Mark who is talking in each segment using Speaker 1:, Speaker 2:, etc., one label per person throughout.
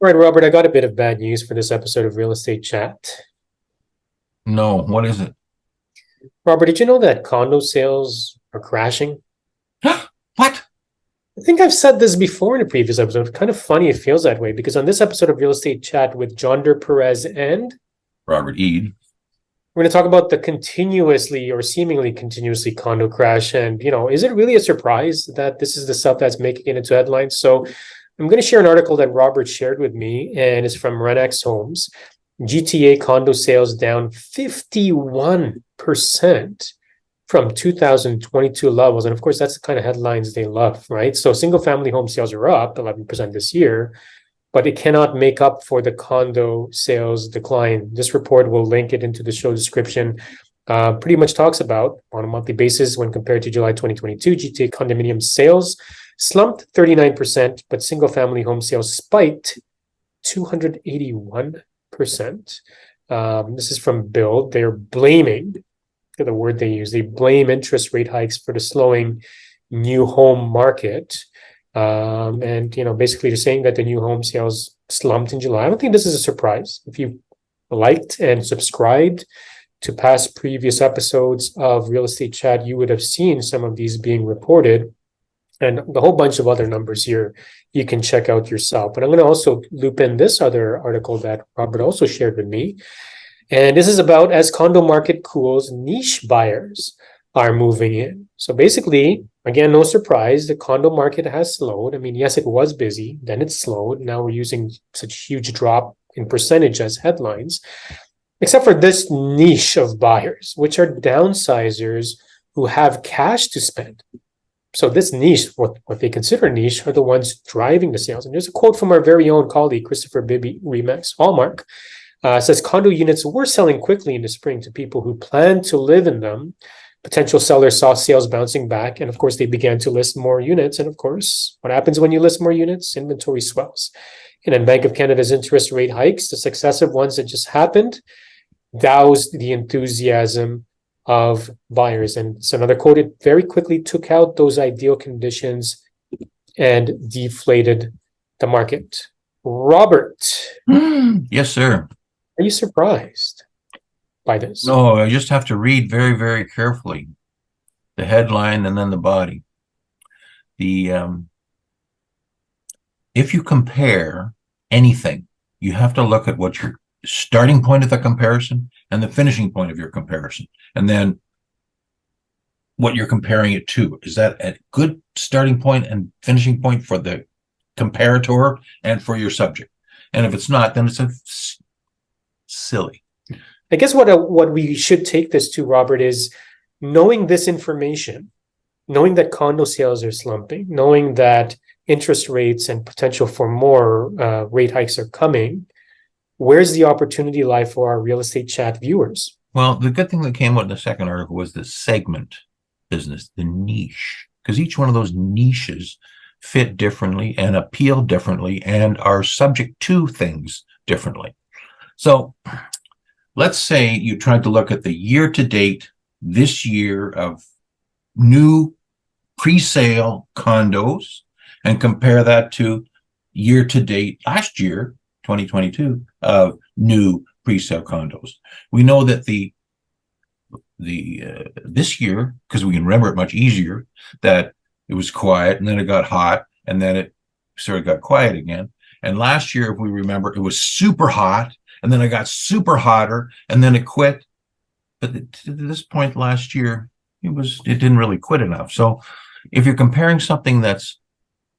Speaker 1: All right, Robert, I got a bit of bad news for this episode of Real Estate Chat.
Speaker 2: No, what is it?
Speaker 1: Robert, did you know that condo sales are crashing?
Speaker 2: What?
Speaker 1: I think I've said this before in a previous episode. It's kind of funny it feels that way because on this episode of Real Estate Chat with John Perez and
Speaker 2: Robert Eid.
Speaker 1: we're going to talk about the continuously or seemingly continuously condo crash. And, is it really a surprise that this is the stuff that's making it into headlines? So I'm going to share an article that Robert shared with me, and it's from RenX Homes. GTA condo sales down 51% from 2022 levels. And of course, that's the kind of headlines they love, right? So single family home sales are up 11% this year, but it cannot make up for the condo sales decline. This report, will link it into the show description, pretty much talks about on a monthly basis when compared to July 2022, GTA condominium sales slumped 39%, but single family home sales spiked 281%. This is from BILD. They're blaming, the word they use, they blame interest rate hikes for the slowing new home market. And basically they're saying that the new home sales slumped in July. I don't think this is a surprise. If you liked and subscribed to past previous episodes of Real Estate Chat, you would have seen some of these being reported, and the whole bunch of other numbers here you can check out yourself. But I'm going to also loop in this other article that Robert also shared with me. And this is about, as condo market cools, niche buyers are moving in. So basically, again, no surprise, the condo market has slowed. I mean, yes, it was busy, then it slowed. Now we're using such huge drop in percentage as headlines, except for this niche of buyers, which are downsizers who have cash to spend. So this niche, what they consider niche, are the ones driving the sales. And there's a quote from our very own colleague, Christopher Bibby, Remax Hallmark, says condo units were selling quickly in the spring to people who planned to live in them. Potential sellers saw sales bouncing back, and of course, they began to list more units. And of course, what happens when you list more units? Inventory swells. And then Bank of Canada's interest rate hikes, the successive ones that just happened, doused the enthusiasm of buyers. And it's another quote, it very quickly took out those ideal conditions and deflated the market. Robert.
Speaker 2: Yes, sir.
Speaker 1: Are you surprised by this?
Speaker 2: No, I just have to read very, very carefully the headline and then the body. If you compare anything, you have to look at what your starting point of the comparison and the finishing point of your comparison, and then what you're comparing it to. Is that a good starting point and finishing point for the comparator and for your subject? And if it's not, then it's silly.
Speaker 1: I guess what we should take this to, Robert, is knowing this information, knowing that condo sales are slumping, knowing that interest rates and potential for more rate hikes are coming. Where's the opportunity lie for our Real Estate Chat viewers?
Speaker 2: Well, the good thing that came out in the second article was the segment business, the niche, because each one of those niches fit differently and appeal differently and are subject to things differently. So let's say you tried to look at the year-to-date this year of new pre-sale condos and compare that to year-to-date last year, 2022, of new pre-sale condos. We know that this year, because we can remember it much easier, that it was quiet and then it got hot and then it sort of got quiet again. And last year, if we remember, it was super hot and then it got super hotter and then it quit. But to this point last year, it didn't really quit enough. So if you're comparing something that's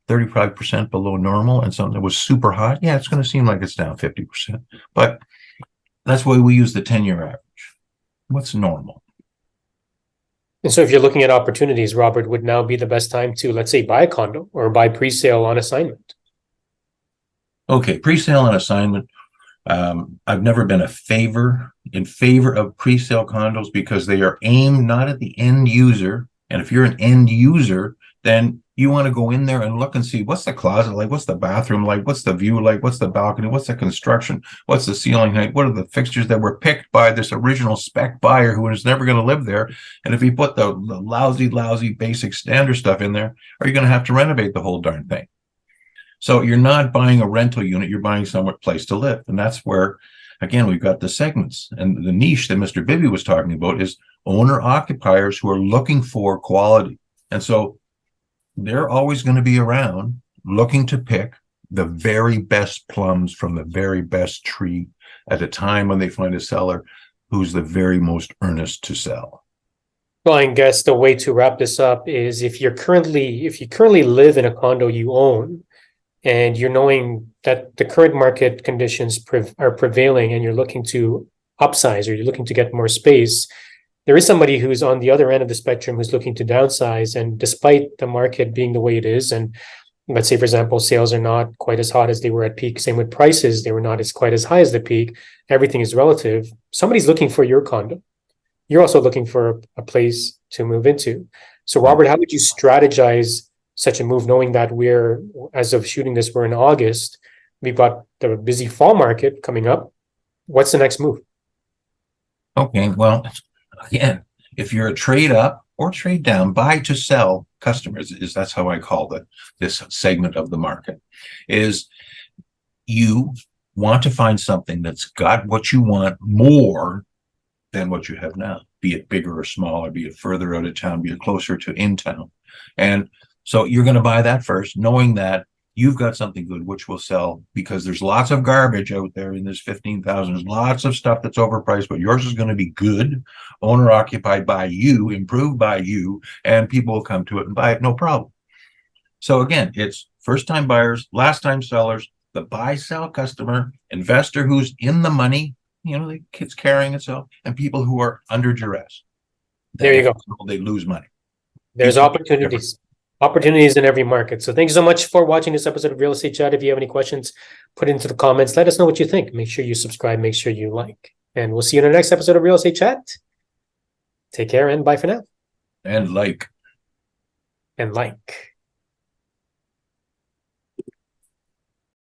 Speaker 2: 35% below normal and something that was super hot, yeah, it's going to seem like it's down 50%. But that's why we use the 10-year average. What's normal?
Speaker 1: And so if you're looking at opportunities, Robert, would now be the best time to, let's say, buy a condo or buy pre-sale on assignment?
Speaker 2: Okay, pre-sale on assignment. I've never been in favor of pre-sale condos because they are aimed not at the end user. And if you're an end user, then you want to go in there and look and see what's the closet like, what's the bathroom like, what's the view like, what's the balcony, what's the construction, what's the ceiling height, what are the fixtures that were picked by this original spec buyer who is never going to live there. And if you put the lousy basic standard stuff in there, are you going to have to renovate the whole darn thing? So you're not buying a rental unit, you're buying somewhere place to live. And that's where, again, we've got the segments. And the niche that Mr. Bibby was talking about is owner occupiers who are looking for quality. And so they're always going to be around looking to pick the very best plums from the very best tree at a time when they find a seller who's the very most earnest to sell.
Speaker 1: Well, I guess the way to wrap this up is if you currently live in a condo you own, and you're knowing that the current market conditions are prevailing and you're looking to upsize or you're looking to get more space, there is somebody who's on the other end of the spectrum who's looking to downsize. And despite the market being the way it is, and let's say, for example, sales are not quite as hot as they were at peak, same with prices, they were not as quite as high as the peak, everything is relative. Somebody's looking for your condo. You're also looking for a place to move into. So, Robert, how would you strategize such a move, knowing that as of shooting this, we're in August, we've got the busy fall market coming up. What's the next move?
Speaker 2: Okay, well, again, if you're a trade up or trade down, buy to sell customers, that's how I call this segment of the market, is you want to find something that's got what you want more than what you have now, be it bigger or smaller, be it further out of town, be it closer to in town. And so you're going to buy that first, knowing that you've got something good which will sell, because there's lots of garbage out there in this 15,000. There's lots of stuff that's overpriced, but yours is going to be good, owner occupied by you, improved by you, and people will come to it and buy it, no problem. So again, it's first time buyers, last time sellers, the buy sell customer, investor who's in the money, the kid's carrying itself, and people who are under duress.
Speaker 1: There you go.
Speaker 2: They lose money.
Speaker 1: There's opportunities in every market. So thank you so much for watching this episode of Real Estate Chat. If you have any questions, put it into the comments. Let us know what you think. Make sure you subscribe. Make sure you like. And we'll see you in the next episode of Real Estate Chat. Take care and bye for now.
Speaker 2: And like.
Speaker 1: And like.